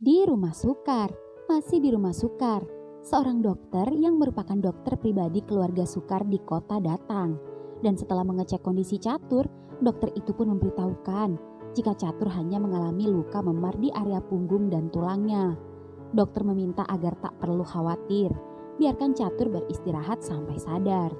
Di rumah Sukar, masih di rumah Sukar, seorang dokter yang merupakan dokter pribadi keluarga Sukar di kota datang. Dan setelah mengecek kondisi Catur, dokter itu pun memberitahukan jika Catur hanya mengalami luka memar di area punggung dan tulangnya. Dokter meminta agar tak perlu khawatir, biarkan Catur beristirahat sampai sadar.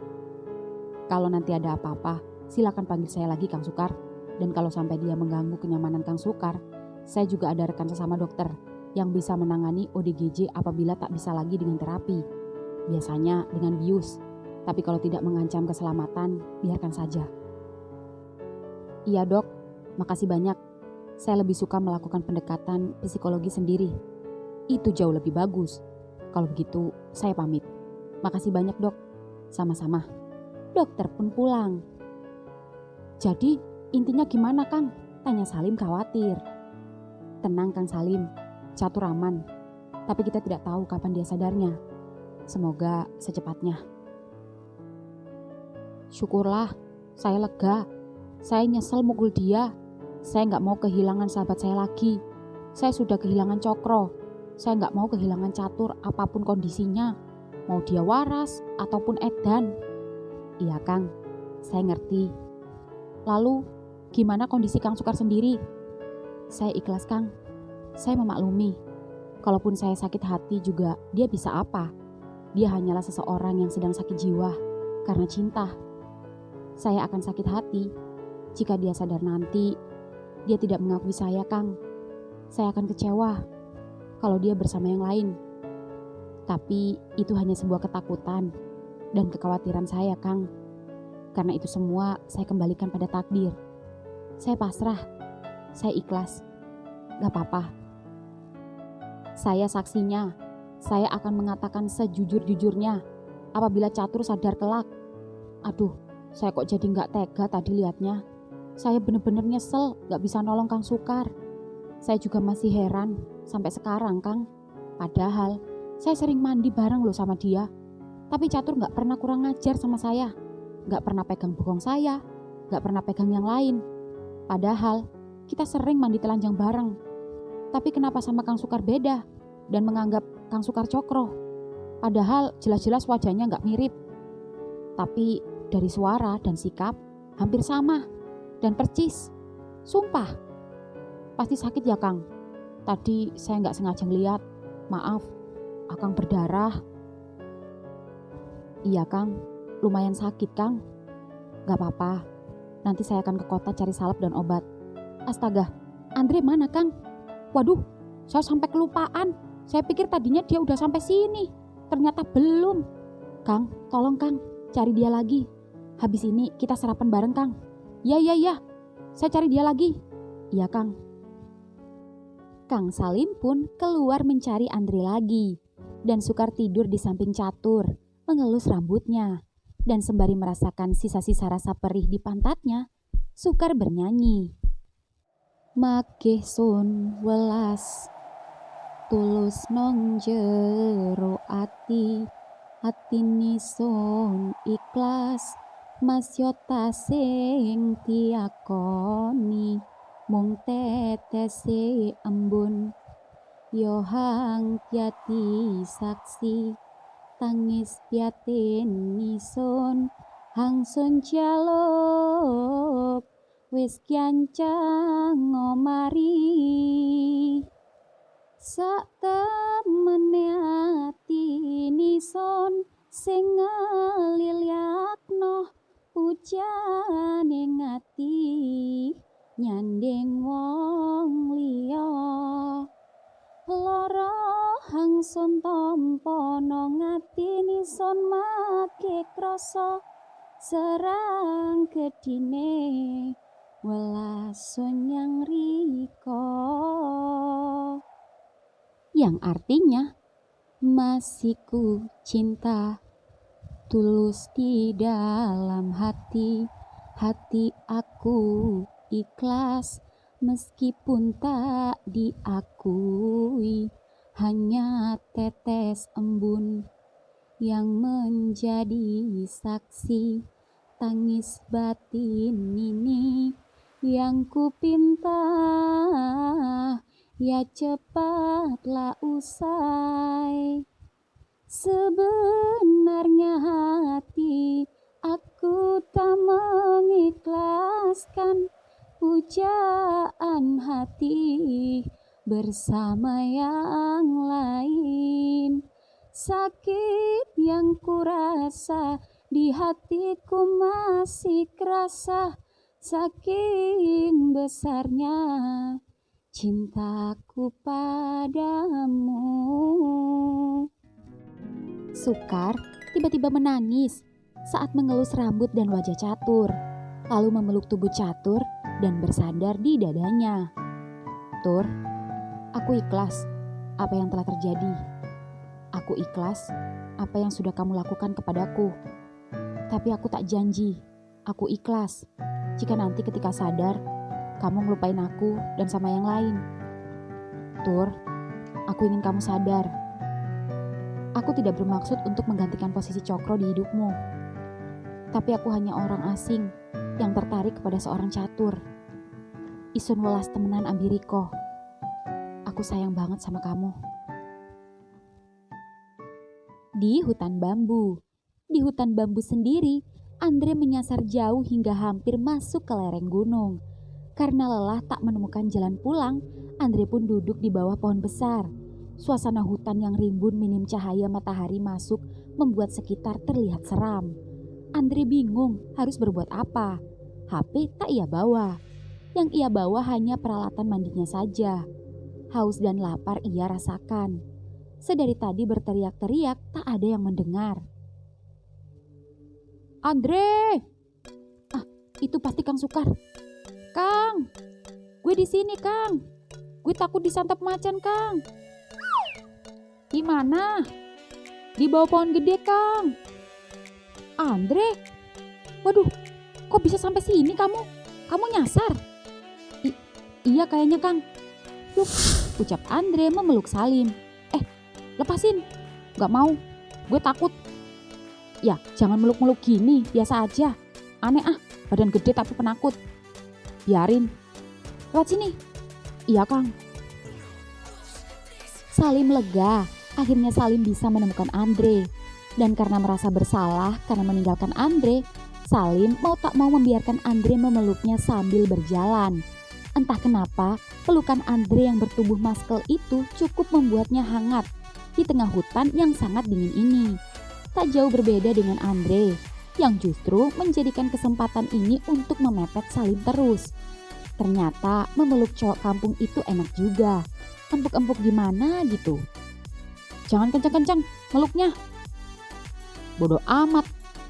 Kalau nanti ada apa-apa, silakan panggil saya lagi Kang Sukar. Dan kalau sampai dia mengganggu kenyamanan Kang Sukar, saya juga ada rekan sesama dokter yang bisa menangani ODGJ apabila tak bisa lagi dengan terapi. Biasanya dengan bius, tapi kalau tidak mengancam keselamatan, biarkan saja. Iya dok, makasih banyak. Saya lebih suka melakukan pendekatan psikologi sendiri. Itu jauh lebih bagus. Kalau begitu, saya pamit. Makasih banyak dok. Sama-sama. Dokter pun pulang. Jadi, intinya gimana Kang? Tanya Salim khawatir. Tenang Kang Salim, Catur aman. Tapi kita tidak tahu kapan dia sadarnya. Semoga secepatnya. Syukurlah, saya lega. Saya nyesel mukul dia. Saya gak mau kehilangan sahabat saya lagi. Saya sudah kehilangan Cokro. Saya gak mau kehilangan Catur apapun kondisinya. Mau dia waras ataupun edan. Iya Kang, saya ngerti. Lalu, gimana kondisi Kang Sukar sendiri? Saya ikhlas Kang. Saya memaklumi. Kalaupun saya sakit hati juga, dia bisa apa? Dia hanyalah seseorang yang sedang sakit jiwa karena cinta. Saya akan sakit hati jika dia sadar nanti dia tidak mengakui saya, Kang. Saya akan kecewa kalau dia bersama yang lain. Tapi itu hanya sebuah ketakutan dan kekhawatiran saya, Kang. Karena itu semua saya kembalikan pada takdir. Saya pasrah, saya ikhlas. Gak apa-apa. Saya saksinya. Saya akan mengatakan sejujur-jujurnya apabila Catur sadar kelak. Aduh, saya kok jadi gak tega tadi lihatnya. Saya bener-bener nyesel gak bisa nolong Kang Sukar. Saya juga masih heran sampai sekarang Kang. Padahal saya sering mandi bareng loh sama dia. Tapi Catur gak pernah kurang ngajar sama saya. Gak pernah pegang bokong saya. Gak pernah pegang yang lain. Padahal kita sering mandi telanjang bareng. Tapi kenapa sama Kang Sukar beda? Dan menganggap Kang Sukar Cokro. Padahal jelas-jelas wajahnya gak mirip. Tapi dari suara dan sikap hampir sama. Dan percis. Sumpah. Pasti sakit ya Kang? Tadi saya gak sengaja ngeliat. Maaf, Akang berdarah. Iya Kang, lumayan sakit Kang. Gak apa-apa, nanti saya akan ke kota cari salep dan obat. Astaga, Andre mana Kang? Waduh, saya sampai kelupaan. Saya pikir tadinya dia udah sampai sini. Ternyata belum. Kang, tolong Kang, cari dia lagi. Habis ini kita sarapan bareng Kang. Ya, saya cari dia lagi. Iya Kang. Kang Salim pun keluar mencari Andre lagi. Dan Sukar tidur di samping Catur, mengelus rambutnya. Dan sembari merasakan sisa-sisa rasa perih di pantatnya, Sukar bernyanyi. Makeh sun welas, tulus nong jero ati, atini sun ikhlas, masyota sing tiakoni, mung tetese embun, yohang tiati saksi, tangis piatin nison, hangsun jaluk, wis kiancang ngomari. Sak temene ati nison, sing ngelilyakno pujane ngati, nyanding wong liya. Lara hangsun tampa nang ati nison make krasa serang gedine welas nyang riko. Yang artinya masih ku cinta tulus di dalam hati, hati aku ikhlas meskipun tak diakui, hanya tetes embun yang menjadi saksi tangis batin ini yang ku pinta Ya cepatlah usai. Sebenarnya hati aku tak mengikhlaskan pujaan hati bersama yang lain. Sakit yang kurasa di hatiku masih kerasa, saking besarnya cintaku padamu. Sukar tiba-tiba menangis saat mengelus rambut dan wajah Catur, lalu memeluk tubuh Catur dan bersandar di dadanya. Tur, aku ikhlas apa yang telah terjadi. Aku ikhlas apa yang sudah kamu lakukan kepadaku. Tapi aku tak janji, aku ikhlas jika nanti ketika sadar, kamu ngelupain aku dan sama yang lain. Tur, aku ingin kamu sadar. Aku tidak bermaksud untuk menggantikan posisi Cokro di hidupmu. Tapi aku hanya orang asing yang tertarik kepada seorang Catur. Isun welas temenan ambiriko. Aku sayang banget sama kamu. Di hutan bambu. Di hutan bambu sendiri, Andre menyasar jauh hingga hampir masuk ke lereng gunung. Karena lelah tak menemukan jalan pulang, Andre pun duduk di bawah pohon besar. Suasana hutan yang rimbun minim cahaya matahari masuk membuat sekitar terlihat seram. Andre bingung harus berbuat apa. HP tak ia bawa. Yang ia bawa hanya peralatan mandinya saja. Haus dan lapar ia rasakan. Sedari tadi berteriak-teriak tak ada yang mendengar. Andre! Ah, itu pasti Kang Sukar. Kang, gue di sini Kang. Gue takut disantap macan Kang. Di mana? Di bawah pohon gede Kang. Andre, waduh, kok bisa sampai sini kamu? Kamu nyasar? Iya kayaknya Kang. Loh, ucap Andre memeluk Salim. Lepasin, gak mau, gue takut. Ya jangan meluk-meluk gini, biasa aja. Aneh badan gede tapi penakut. Biarin, lewat sini. Iya Kang. Salim lega, akhirnya Salim bisa menemukan Andre. Dan karena merasa bersalah karena meninggalkan Andre, Salim mau tak mau membiarkan Andre memeluknya sambil berjalan. Entah kenapa, pelukan Andre yang bertubuh muscle itu cukup membuatnya hangat di tengah hutan yang sangat dingin ini. Tak jauh berbeda dengan Andre, yang justru menjadikan kesempatan ini untuk memepet Salim terus. Ternyata memeluk cowok kampung itu enak juga. Empuk-empuk gimana gitu. Jangan kencang-kencang meluknya. Bodoh amat,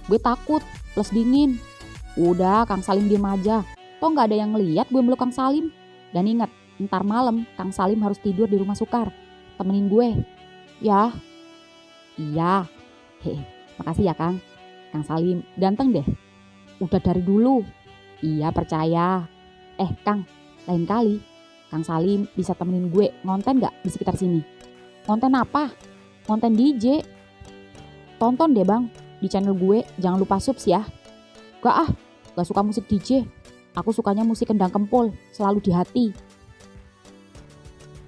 gue takut, plus dingin. Udah Kang Salim diem aja. Toh gak ada yang ngeliat gue meluk Kang Salim. Dan ingat, ntar malam Kang Salim harus tidur di rumah Sukar. Temenin gue. Ya, iya. Makasih ya Kang. Kang Salim ganteng deh. Udah dari dulu. Iya percaya. Kang, lain kali Kang Salim bisa temenin gue ngonten gak di sekitar sini? Ngonten apa? Ngonten DJ. Tonton deh bang di channel gue, jangan lupa subs ya. Gak suka musik DJ. Aku sukanya musik kendang kempul, selalu di hati.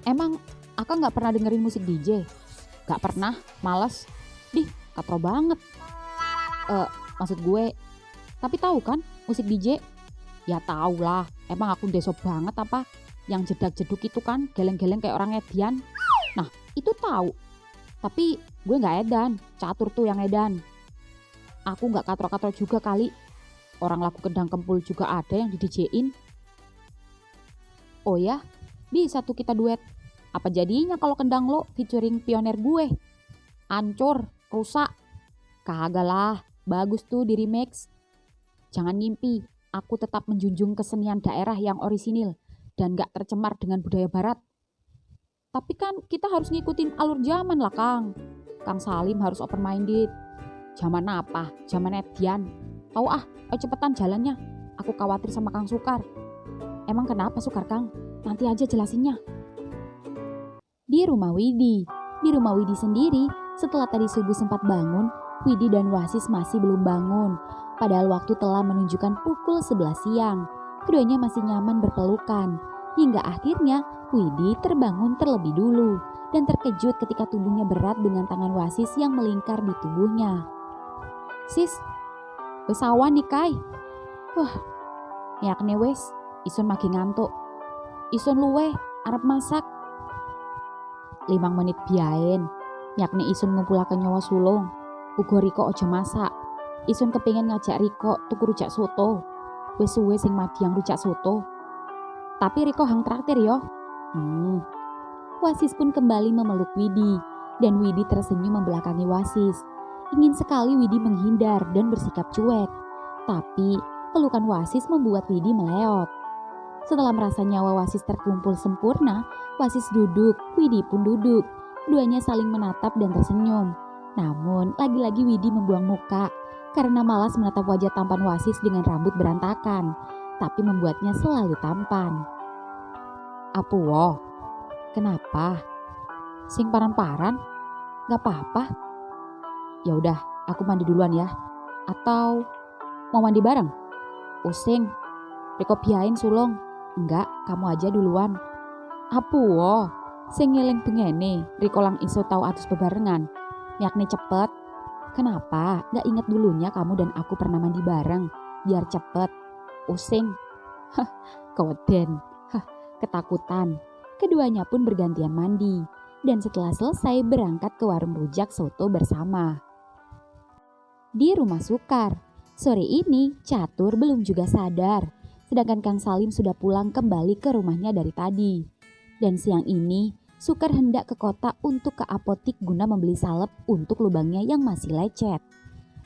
Emang Akang gak pernah dengerin musik DJ? Gak pernah, males. Katro banget. Maksud gue, tapi tahu kan musik DJ? Ya tahu lah, emang aku deso banget apa? Yang jedak-jeduk itu kan, geleng-geleng kayak orang edian. Nah, itu tahu. Tapi gue gak edan, Catur tuh yang edan. Aku gak katro-katro juga kali. Orang lagu kendang kempul juga ada yang di DJ-in. Oh ya, bisa tuh kita duet. Apa jadinya kalau kendang lo featuring pioner gue? Ancur, rusak. Kagak lah, bagus tuh di remix. Jangan ngimpi, aku tetap menjunjung kesenian daerah yang orisinil dan gak tercemar dengan budaya barat. Tapi kan kita harus ngikutin alur zaman lah Kang. Kang Salim harus open minded. Zaman apa? Zaman edian. Tahu ayo cepetan jalannya. Aku khawatir sama Kang Sukar. Emang kenapa Sukar Kang? Nanti aja jelasinnya. Di rumah Widi. Di rumah Widi sendiri, setelah tadi subuh sempat bangun, Widi dan Wasis masih belum bangun. Padahal waktu telah menunjukkan pukul 11 siang. Keduanya masih nyaman berpelukan. Hingga akhirnya Widi terbangun terlebih dulu dan terkejut ketika tubuhnya berat dengan tangan wasis yang melingkar di tubuhnya. "Sis, wes awan nih Kai." "Wah, yakne wes, isun magi ngantuk. Isun luweh, arep masak." 5 menit biaen, yakni isun ngumpulaken nyawa sulung. Uga Riko aja masak. Isun kepingin ngajak Riko tuku rujak soto. Wes suwe sing madiang rujak soto. Tapi Riko hang traktir yo. Wasis pun kembali memeluk Widi, dan Widi tersenyum membelakangi Wasis. Ingin sekali Widi menghindar dan bersikap cuek. Tapi pelukan Wasis membuat Widi meleot. Setelah merasa nyawa Wasis terkumpul sempurna, Wasis duduk, Widi pun duduk. Keduanya saling menatap dan tersenyum. Namun, lagi-lagi Widi membuang muka karena malas menatap wajah tampan Wasis dengan rambut berantakan, tapi membuatnya selalu tampan. "Apuwo, kenapa? Sing paran-paran? Gak apa-apa. Ya udah, aku mandi duluan ya. Atau mau mandi bareng? Pusing. Riko biain sulung." "Enggak, kamu aja duluan." "Apuwo, sing ngiling bengene, Riko lang iso tau atus bebarengan. Yakni cepet." "Kenapa? Gak inget dulunya kamu dan aku pernah mandi bareng? Biar cepet." "Pusing." "Hah, keweden." "Hah, ketakutan." Keduanya pun bergantian mandi. Dan setelah selesai berangkat ke warung rujak soto bersama. Di rumah Sukar, sore ini Catur belum juga sadar. Sedangkan Kang Salim sudah pulang kembali ke rumahnya dari tadi. Dan siang ini Sukar hendak ke kota untuk ke apotik guna membeli salep untuk lubangnya yang masih lecet.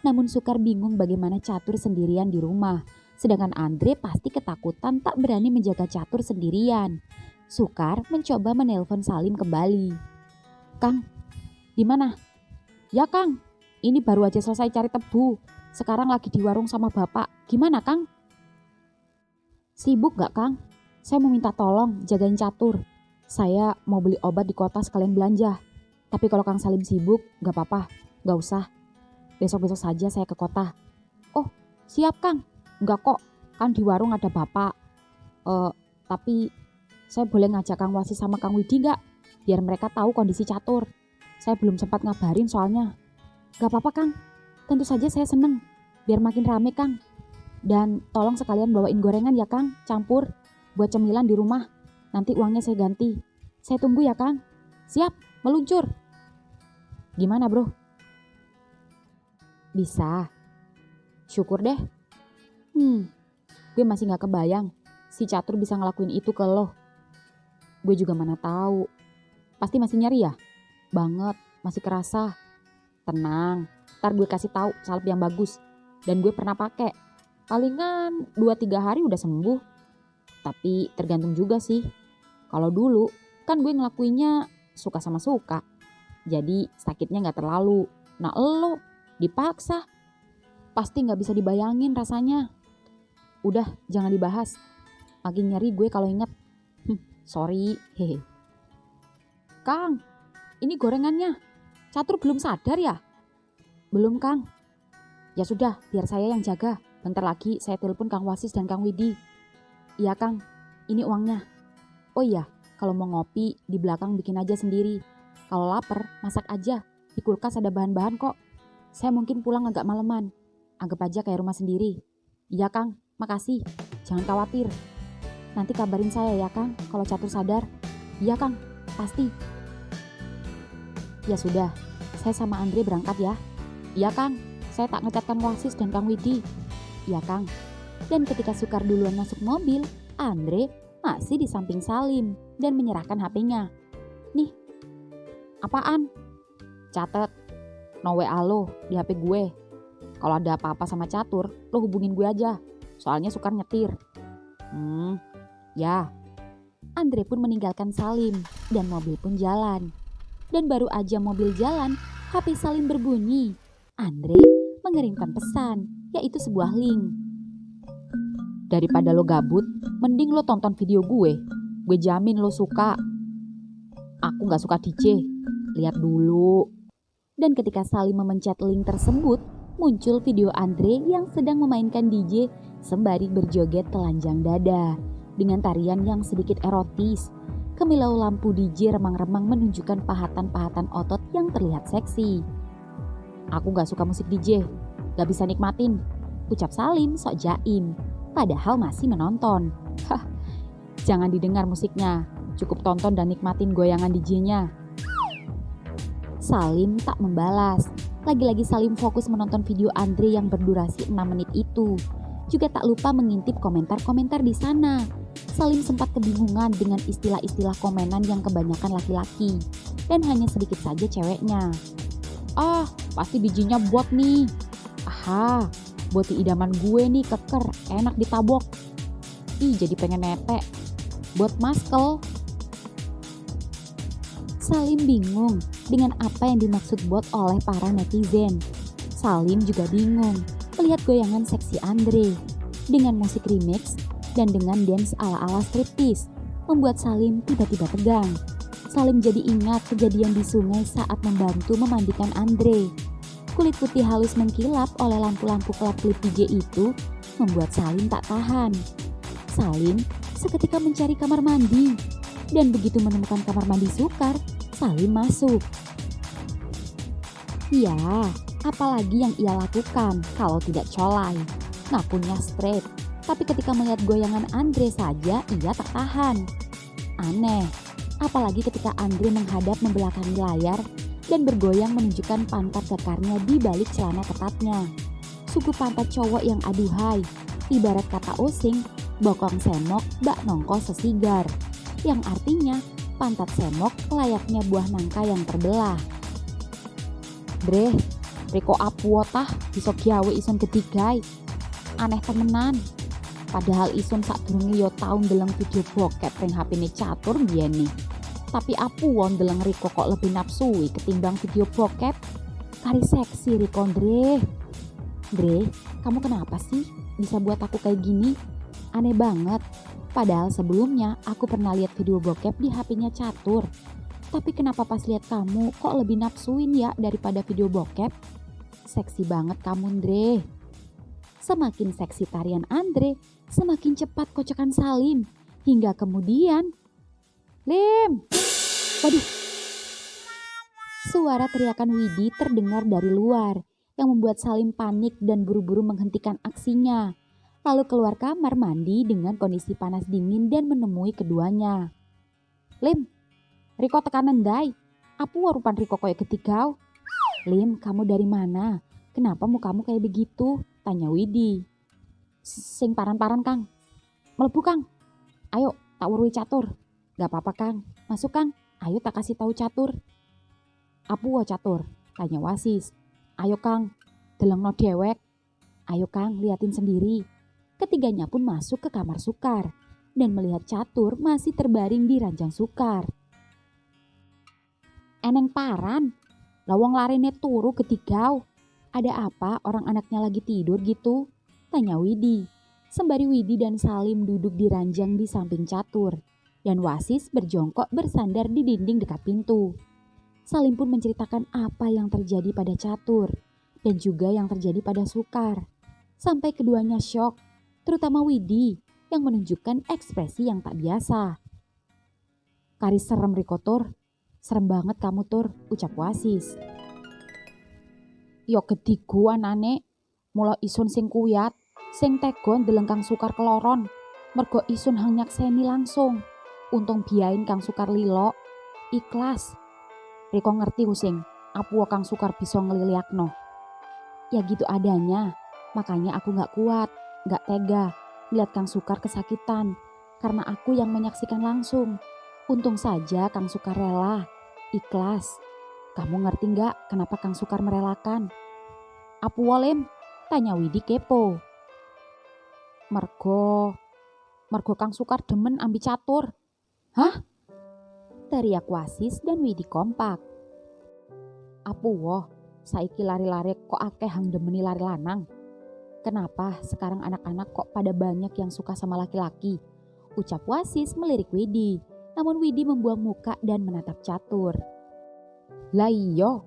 Namun Sukar bingung bagaimana Catur sendirian di rumah. Sedangkan Andre pasti ketakutan tak berani menjaga Catur sendirian. Sukar mencoba menelpon Salim kembali. "Kang, di mana?" "Ya Kang, ini baru aja selesai cari tebu. Sekarang lagi di warung sama bapak. Gimana Kang?" "Sibuk gak Kang? Saya mau minta tolong jagain Catur. Saya mau beli obat di kota sekalian belanja. Tapi kalau Kang Salim sibuk gak apa-apa, gak usah. Besok-besok saja saya ke kota." "Oh siap Kang. Enggak kok, kan di warung ada bapak. Tapi saya boleh ngajak Kang Wasis sama Kang Widi gak? Biar mereka tahu kondisi Catur. Saya belum sempat ngabarin soalnya." "Gak apa-apa Kang, tentu saja saya seneng. Biar makin rame Kang. Dan tolong sekalian bawain gorengan ya Kang, campur. Buat cemilan di rumah. Nanti uangnya saya ganti. Saya tunggu ya Kang." "Siap, meluncur." "Gimana bro? Bisa? Syukur deh. Gue masih gak kebayang si Catur bisa ngelakuin itu ke lo. Gue juga mana tahu. Pasti masih nyari ya? Banget, masih kerasa. Tenang, ntar gue kasih tahu salep yang bagus. Dan gue pernah pakai. Palingan 2-3 hari udah sembuh. Tapi tergantung juga sih. Kalau dulu kan gue ngelakuinnya suka sama suka. Jadi sakitnya gak terlalu. Nah lo dipaksa. Pasti gak bisa dibayangin rasanya. Udah jangan dibahas. Makin nyeri gue kalau inget. Sorry, hehe." "Kang, ini gorengannya. Catur belum sadar ya?" "Belum Kang." "Ya sudah, biar saya yang jaga. Bentar lagi saya telepon Kang Wasis dan Kang Widi." "Iya Kang, ini uangnya. Oh iya, kalau mau ngopi di belakang bikin aja sendiri. Kalau lapar masak aja. Di kulkas ada bahan-bahan kok. Saya mungkin pulang agak maleman. Anggap aja kayak rumah sendiri." "Iya Kang, makasih. Jangan khawatir. Nanti kabarin saya ya Kang kalau Catur sadar." "Iya Kang, pasti." "Ya sudah, saya sama Andre berangkat ya." "Iya Kang, saya tak ngecat Kang Wasis dan Kang Widi." "Iya Kang." Dan ketika Sukar duluan masuk mobil, Andre masih di samping Salim dan menyerahkan HP-nya. "Nih, apaan?" "Catet, no WA lo di HP gue. Kalau ada apa-apa sama Catur, lo hubungin gue aja. Soalnya Sukar nyetir." Ya." Andre pun meninggalkan Salim dan mobil pun jalan. Dan baru aja mobil jalan, HP Salim berbunyi. Andre mengirimkan pesan, yaitu sebuah link. "Daripada lo gabut, mending lo tonton video gue. Gue jamin lo suka. Aku gak suka DJ. Lihat dulu." Dan ketika Salim memencet link tersebut, muncul video Andre yang sedang memainkan DJ sembari berjoget telanjang dada. dengan tarian yang sedikit erotis. Kemilau lampu DJ remang-remang menunjukkan pahatan-pahatan otot yang terlihat seksi. Aku gak suka musik DJ, gak bisa nikmatin, ucap Salim sok jaim, padahal masih menonton. Hah, jangan didengar musiknya, cukup tonton dan nikmatin goyangan DJ-nya. Salim tak membalas. Lagi-lagi Salim fokus menonton video Andre yang berdurasi 6 menit itu. Juga tak lupa mengintip komentar-komentar di sana. Salim sempat kebingungan dengan istilah-istilah komenan yang kebanyakan laki-laki dan hanya sedikit saja ceweknya. Ah, pasti bijinya bot nih. Aha, boti idaman gue nih keker, enak ditabok. Ih, jadi pengen netek. Bot maskel. Salim bingung dengan apa yang dimaksud bot oleh para netizen. Salim juga bingung melihat goyangan seksi Andre dengan musik remix dan dengan dance ala-ala striptease membuat Salim tiba-tiba tegang. Salim jadi ingat kejadian di sungai saat membantu memandikan Andre. Kulit putih halus mengkilap oleh lampu-lampu kelap-kelip DJ itu membuat Salim tak tahan. Salim seketika mencari kamar mandi dan begitu menemukan kamar mandi Sukar, Salim masuk. Ya, apalagi yang ia lakukan kalau tidak colai, ngakunya straight. Tapi ketika melihat goyangan Andre saja, ia tak tahan. Aneh, apalagi ketika Andre menghadap membelakangi layar dan bergoyang menunjukkan pantat kekarnya di balik celana ketatnya. Suku pantat cowok yang aduhai, ibarat kata osing, bokong semok bak nongko sesigar, yang artinya pantat semok layaknya buah nangka yang terbelah. Dreh, reko apu otah bisa gawe ison ketigai. Aneh temenan. Padahal isun sadurunge yo tau ndeleng video bokep ring HP-ne catur biyen nih. Tapi apuwon ndeleng Riko kok lebih nafsui ketimbang video bokep. Kari seksi Riko, Dre. Dre, kamu kenapa sih bisa buat aku kayak gini? Aneh banget. Padahal sebelumnya aku pernah lihat video bokep di HP-nya catur. Tapi kenapa pas lihat kamu kok lebih nafsuin ya daripada video bokep? Seksi banget kamu, Dre. Semakin seksi tarian Andre, semakin cepat kocokan Salim. Hingga kemudian, Lim! Waduh! Suara teriakan Widi terdengar dari luar yang membuat Salim panik dan buru-buru menghentikan aksinya. Lalu keluar kamar mandi dengan kondisi panas dingin dan menemui keduanya. Lim, Riko tekanan dai. Apa warupan Riko koyo ketigau? Lim, kamu dari mana? Kenapa mukamu kayak begitu? Tanya Widi. Sing paran-paran Kang. Melebu Kang. Ayo tak urui catur. Gak apa-apa Kang. Masuk Kang. Ayo tak kasih tahu catur. Apu wo catur? Tanya Wasis. Ayo Kang. Delengno dewek. Ayo Kang liatin sendiri. Ketiganya pun masuk ke kamar Sukar. Dan melihat catur masih terbaring di ranjang Sukar. Eneng paran. Lawang larine turu ketigau. Ada apa orang anaknya lagi tidur gitu? Tanya Widi. Sembari Widi dan Salim duduk di ranjang di samping catur. Dan Wasis berjongkok bersandar di dinding dekat pintu. Salim pun menceritakan apa yang terjadi pada catur. Dan juga yang terjadi pada Sukar. Sampai keduanya syok. Terutama Widi yang menunjukkan ekspresi yang tak biasa. Kari serem Riko Tur. Serem banget kamu Tur, ucap Wasis. Yo gedigu anane, mula isun sing kuyat, sing tegon ndeleng Kang Sukar keloron, mergo isun hang nyakseni langsung. Untung biyain Kang Sukar lilo, ikhlas. Riko ngerti using, apuwa Kang Sukar bisa ngeliliakno. Ya gitu adanya, makanya aku gak kuat, gak tega, lihat Kang Sukar kesakitan, karena aku yang menyaksikan langsung. Untung saja Kang Sukar rela, ikhlas. Kamu ngerti gak kenapa Kang Sukar merelakan? Apu wolem? Tanya Widi kepo. Mergo Kang Sukar demen ambi catur. Hah? Teriak Wasis dan Widi kompak. Apu woh, saiki lari-lari kok akeh hang demeni lari lanang. Kenapa sekarang anak-anak kok pada banyak yang suka sama laki-laki? Ucap Wasis melirik Widi. Namun Widi membuang muka dan menatap catur. Lah iyo,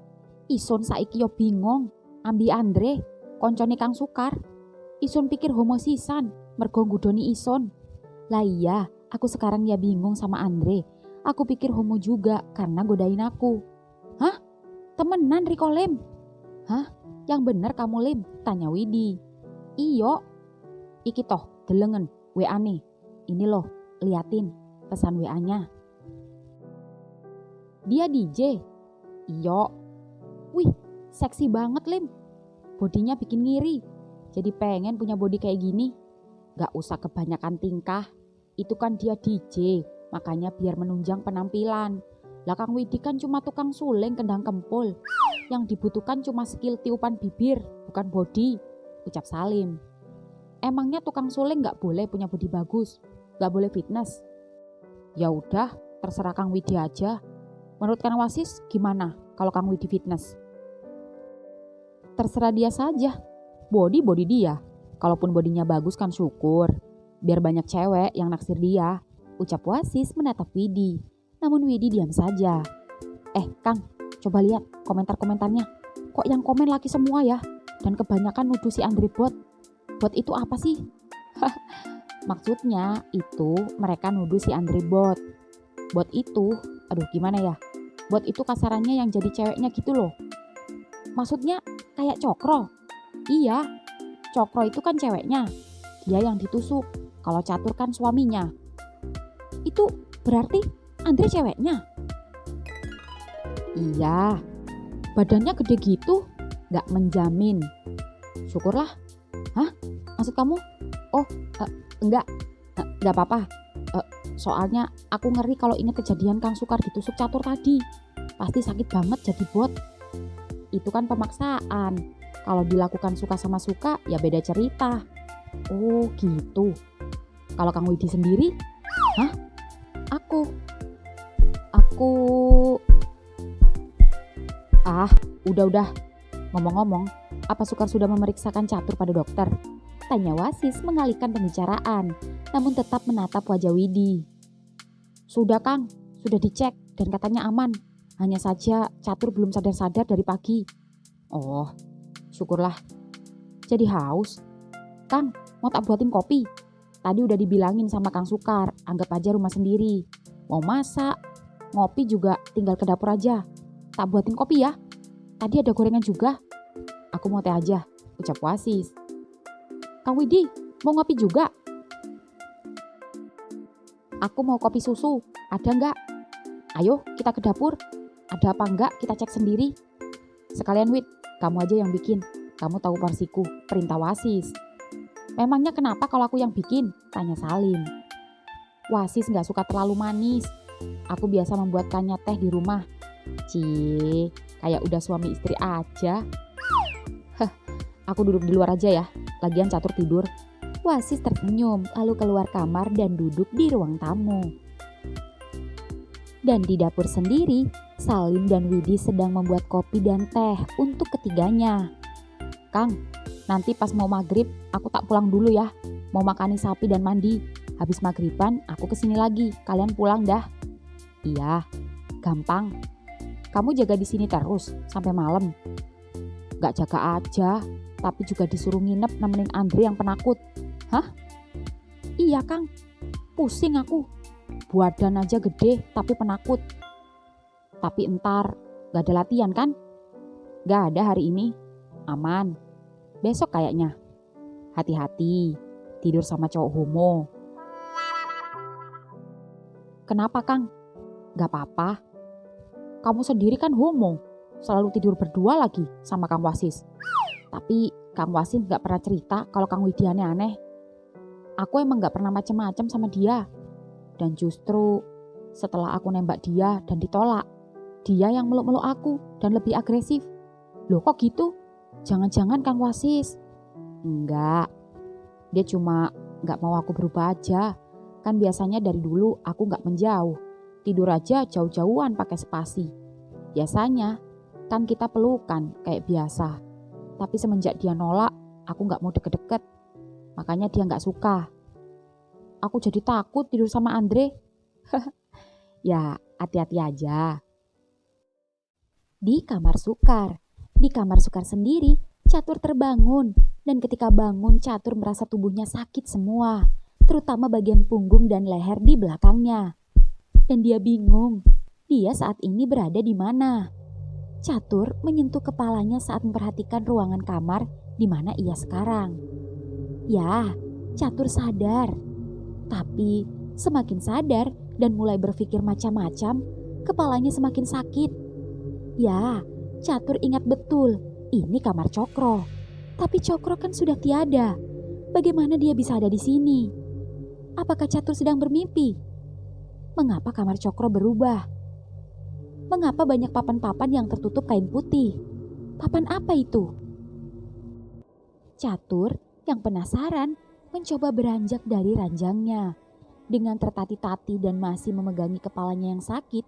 isun saiki yo bingung, ambi Andre, koncone Kang Sukar. Isun pikir homo sisan, mergo ngudoni isun. Lah iya, aku sekarang ya bingung sama Andre. Aku pikir homo juga karena godain aku. Hah? Temenan Riko Lim? Hah? Yang bener kamu Lim? Tanya Widi. Iyo. Iki toh delengen WA nih. Ini loh, liatin pesan WA-nya. Dia DJ. Iyo. Wih, seksi banget Lim. Bodinya bikin ngiri. Jadi pengen punya body kayak gini. Gak usah kebanyakan tingkah. Itu kan dia DJ, makanya biar menunjang penampilan. Lah Kang Widi kan cuma tukang suling kendang kempul. Yang dibutuhkan cuma skill tiupan bibir, bukan body, ucap Salim. Emangnya tukang suling gak boleh punya body bagus? Gak boleh fitness? Ya udah, terserah Kang Widi aja. Menurut Kang Wasis gimana kalau Kang Widi fitness? Terserah dia saja. Body dia. Kalaupun bodinya bagus kan syukur. Biar banyak cewek yang naksir dia, ucap Wasis menatap Widi. Namun Widi diam saja. Kang, coba lihat komentar-komentarnya. Kok yang komen laki semua ya? Dan kebanyakan nuduh si Andre bot. Bot itu apa sih? Maksudnya itu mereka nuduh si Andre bot. Bot itu, aduh gimana ya? Bot itu kasarannya yang jadi ceweknya gitu loh. Maksudnya kayak Cokro. Iya, Cokro itu kan ceweknya. Dia yang ditusuk. Kalau Catur kan suaminya. Itu berarti Andre ceweknya? Iya. Badannya gede gitu, gak menjamin. Syukurlah. Hah? Maksud kamu? Oh, enggak. Gak apa-apa. Soalnya aku ngeri kalau ingat kejadian Kang Sukar ditusuk Catur tadi. Pasti sakit banget jadi bot. Itu kan pemaksaan. Kalau dilakukan suka sama suka, ya beda cerita. Oh gitu. Kalau Kang Widi sendiri? Hah? Aku. Udah. Ngomong-ngomong, apa Sukar sudah memeriksakan Catur pada dokter? Tanya Wasis mengalihkan pembicaraan, namun tetap menatap wajah Widi. Sudah Kang, sudah dicek dan katanya aman. Hanya saja Catur belum sadar-sadar dari pagi. Oh, syukurlah. Jadi haus. Kang, mau tak buatin kopi? Tadi udah dibilangin sama Kang Sukar, anggap aja rumah sendiri. Mau masak, ngopi juga tinggal ke dapur aja. Tak buatin kopi ya? Tadi ada gorengan juga. Aku mau teh aja, ucap Wasis. Kang Widi, mau ngopi juga? Aku mau kopi susu, ada nggak? Ayo kita ke dapur. Ada apa enggak kita cek sendiri. Sekalian Wid, kamu aja yang bikin. Kamu tahu porsiku, perintah Wasis. Memangnya kenapa kalau aku yang bikin? Tanya Salim. Wasis gak suka terlalu manis. Aku biasa membuatkannya teh di rumah. Cie, kayak udah suami istri aja. Aku duduk di luar aja ya. Lagian Catur tidur. Wasis tersenyum lalu keluar kamar dan duduk di ruang tamu. Dan di dapur sendiri, Salim dan Widi sedang membuat kopi dan teh untuk ketiganya. Kang, nanti pas mau maghrib aku tak pulang dulu ya. Mau makani sapi dan mandi. Habis maghriban aku kesini lagi. Kalian pulang dah. Iya, gampang. Kamu jaga di sini terus sampai malam. Gak jaga aja, tapi juga disuruh nginep nemenin Andre yang penakut. Hah? Iya Kang, pusing aku. Badan aja gede tapi penakut. Tapi entar gak ada latihan kan? Gak ada hari ini. Aman. Besok kayaknya. Hati-hati, tidur sama cowok homo. Kenapa Kang? Gak apa-apa. Kamu sendiri kan homo. Selalu tidur berdua lagi sama Kang Wasis. Tapi Kang Wasis gak pernah cerita kalau Kang Widi aneh-aneh. Aku emang gak pernah macem-macem sama dia. Dan justru setelah aku nembak dia dan ditolak, dia yang meluk-meluk aku dan lebih agresif. Loh kok gitu? Jangan-jangan Kang Wasis? Enggak. Dia cuma gak mau aku berubah aja. Kan biasanya dari dulu aku gak menjauh. Tidur aja jauh-jauhan pakai spasi. Biasanya kan kita pelukan kayak biasa. Tapi semenjak dia nolak, aku gak mau deket-deket. Makanya dia gak suka. Aku jadi takut tidur sama Andre. Ya, hati-hati aja. Di kamar Sukar sendiri, Catur terbangun. Dan ketika bangun, Catur merasa tubuhnya sakit semua. terutama bagian punggung dan leher di belakangnya. Dan dia bingung, dia saat ini berada di mana. Catur menyentuh kepalanya saat memperhatikan ruangan kamar di mana ia sekarang. Ya, Catur sadar. Tapi semakin sadar dan mulai berpikir macam-macam, kepalanya semakin sakit. Ya, Catur ingat betul, ini kamar Cokro. Tapi Cokro kan sudah tiada. Bagaimana dia bisa ada di sini? Apakah Catur sedang bermimpi? Mengapa kamar Cokro berubah? Mengapa banyak papan-papan yang tertutup kain putih? Papan apa itu? Catur yang penasaran mencoba beranjak dari ranjangnya. Dengan tertati-tati dan masih memegangi kepalanya yang sakit,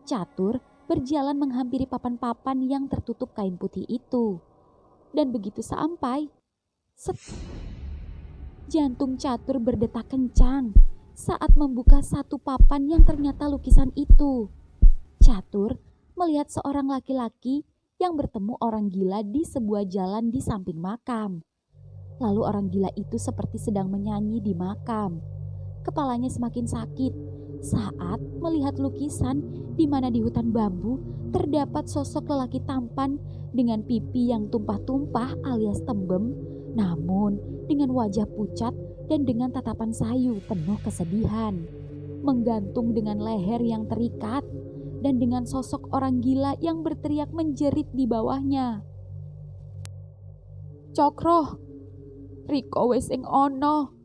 Catur berjalan menghampiri papan-papan yang tertutup kain putih itu. Dan begitu sampai, set, jantung Catur berdetak kencang saat membuka satu papan yang ternyata lukisan itu. Catur melihat seorang laki-laki yang bertemu orang gila di sebuah jalan di samping makam. Lalu orang gila itu seperti sedang menyanyi di makam. Kepalanya semakin sakit saat melihat lukisan di mana di hutan bambu terdapat sosok lelaki tampan dengan pipi yang tumpah-tumpah alias tembem, namun dengan wajah pucat dan dengan tatapan sayu penuh kesedihan, menggantung dengan leher yang terikat dan dengan sosok orang gila yang berteriak menjerit di bawahnya. Cokro, Riko wis ing ono.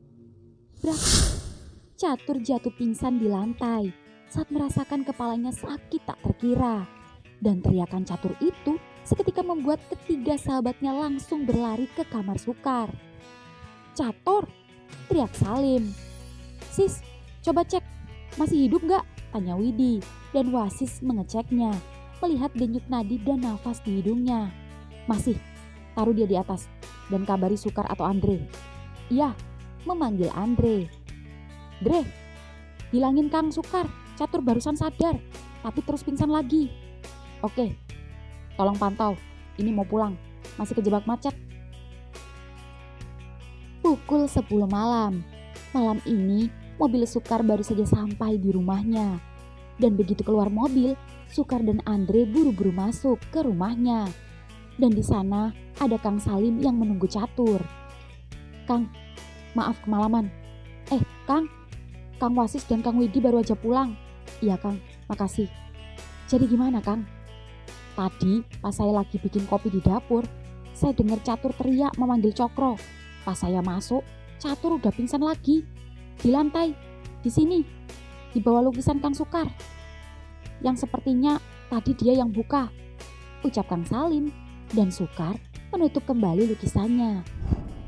Catur jatuh pingsan di lantai saat merasakan kepalanya sakit tak terkira. Dan teriakan Catur itu seketika membuat ketiga sahabatnya langsung berlari ke kamar Sukar. Catur, teriak Salim. Sis, coba cek, masih hidup gak? Tanya Widi, dan Wasis mengeceknya, melihat denyut nadi dan nafas di hidungnya. Masih, taruh dia di atas, dan kabari Sukar atau Andre. Iya, memanggil Andre. Dre, bilangin Kang Sukar, Catur barusan sadar, tapi terus pingsan lagi. Oke, tolong pantau, ini mau pulang, masih kejebak macet. Pukul 10 malam. Malam ini mobil Sukar baru saja sampai di rumahnya. Dan begitu keluar mobil, Sukar dan Andre buru-buru masuk ke rumahnya. Dan di sana ada Kang Salim yang menunggu Catur. Kang, maaf kemalaman. Kang Wasis dan Kang Widi baru aja pulang. Iya Kang, makasih. Jadi gimana Kang? Tadi pas saya lagi bikin kopi di dapur, saya dengar Catur teriak memanggil Cokro. Pas saya masuk, Catur udah pingsan lagi. Di lantai, di sini, di bawah lukisan Kang Sukar. Yang sepertinya tadi dia yang buka, ucap Kang Salim. Dan Sukar menutup kembali lukisannya,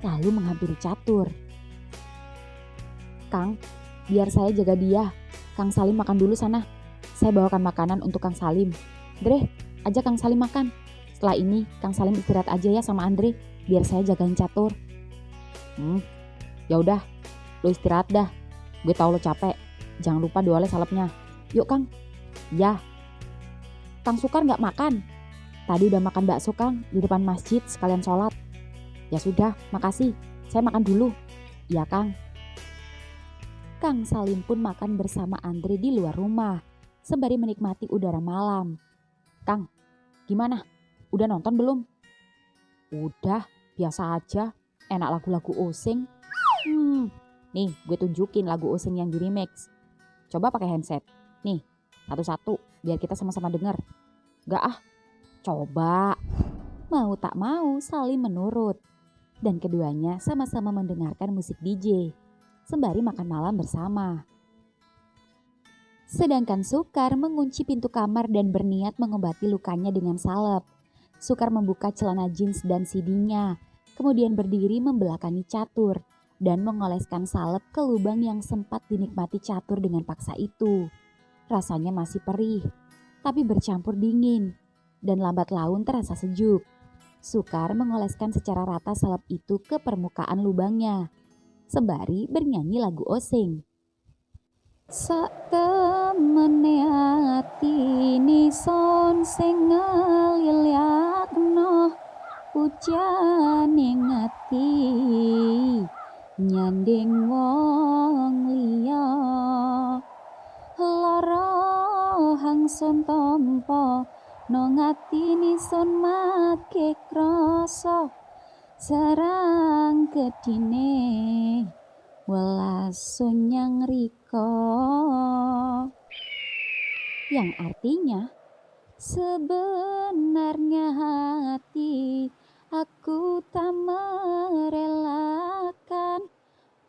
lalu menghampiri Catur. Kang, biar saya jaga dia. Kang Salim makan dulu sana. Saya bawakan makanan untuk Kang Salim. Dre, ajak Kang Salim makan. Setelah ini Kang Salim istirahat aja ya sama Andre, biar saya jagain Catur. Ya udah, lo istirahat dah. Gue tahu lo capek. Jangan lupa dioles salepnya. Yuk Kang. Ya. Kang Sukar nggak makan. Tadi udah makan bakso Kang di depan masjid sekalian sholat. Ya sudah, makasih. Saya makan dulu. Iya Kang. Kang Salim pun makan bersama Andre di luar rumah, sembari menikmati udara malam. Kang, gimana? Udah nonton belum? Udah, biasa aja. Enak lagu-lagu Osing. Nih, gue tunjukin lagu Osing yang di remix. Coba pakai handset. Nih, satu-satu, biar kita sama-sama denger. Gak ah, coba. Mau tak mau, Salim menurut. Dan keduanya sama-sama mendengarkan musik DJ, sembari makan malam bersama. Sedangkan Sukar mengunci pintu kamar dan berniat mengobati lukanya dengan salep. Sukar membuka celana jeans dan CD-nya, kemudian berdiri membelakangi Catur dan mengoleskan salep ke lubang yang sempat dinikmati Catur dengan paksa itu. Rasanya masih perih, tapi bercampur dingin, dan lambat laun terasa sejuk. Sukar mengoleskan secara rata salep itu ke permukaan lubangnya, sembari bernyanyi lagu Osing. Saktemene ati nison sing ngalilyakno ujane ngati nyanding wong liya lara hangsun tampa nang atine sun make krasa sarang gedine welas sunyang rika, yang artinya sebenarnya hati aku tak merelakan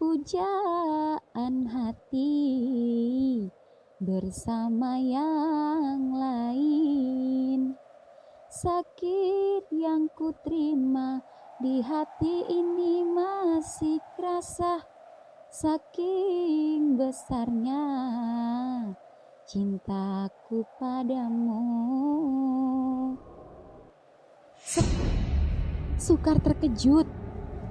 pujaan hati bersama yang lain. Sakit yang ku terima di hati ini masih kerasa saking besarnya cintaku padamu. Sukar terkejut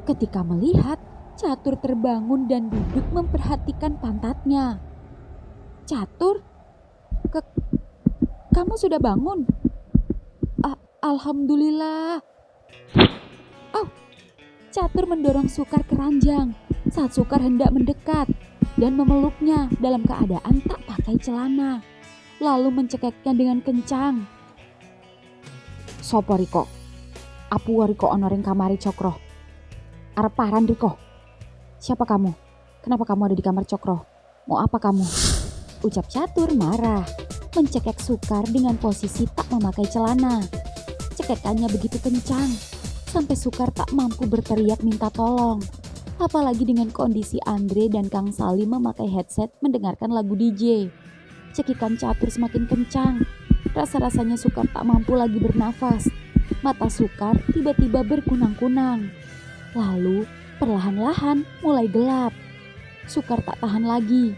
ketika melihat Catur terbangun dan duduk memperhatikan pantatnya. Catur, kamu sudah bangun? Alhamdulillah. Catur mendorong Sukar ke ranjang saat Sukar hendak mendekat dan memeluknya dalam keadaan tak pakai celana, lalu mencekeknya dengan kencang. Sopo Riko? Apu Riko ono ring kamari Cokro. Arep paran Riko. Siapa kamu? Kenapa kamu ada di kamar Cokro? Mau apa kamu? Ucap Catur marah, mencekek Sukar dengan posisi tak memakai celana. Cekekannya begitu kencang, sampai Sukar tak mampu berteriak minta tolong. Apalagi dengan kondisi Andre dan Kang Salim memakai headset mendengarkan lagu DJ. Cekikan Catur semakin kencang, rasa-rasanya Sukar tak mampu lagi bernafas. Mata Sukar tiba-tiba berkunang-kunang. Lalu perlahan-lahan mulai gelap. Sukar tak tahan lagi.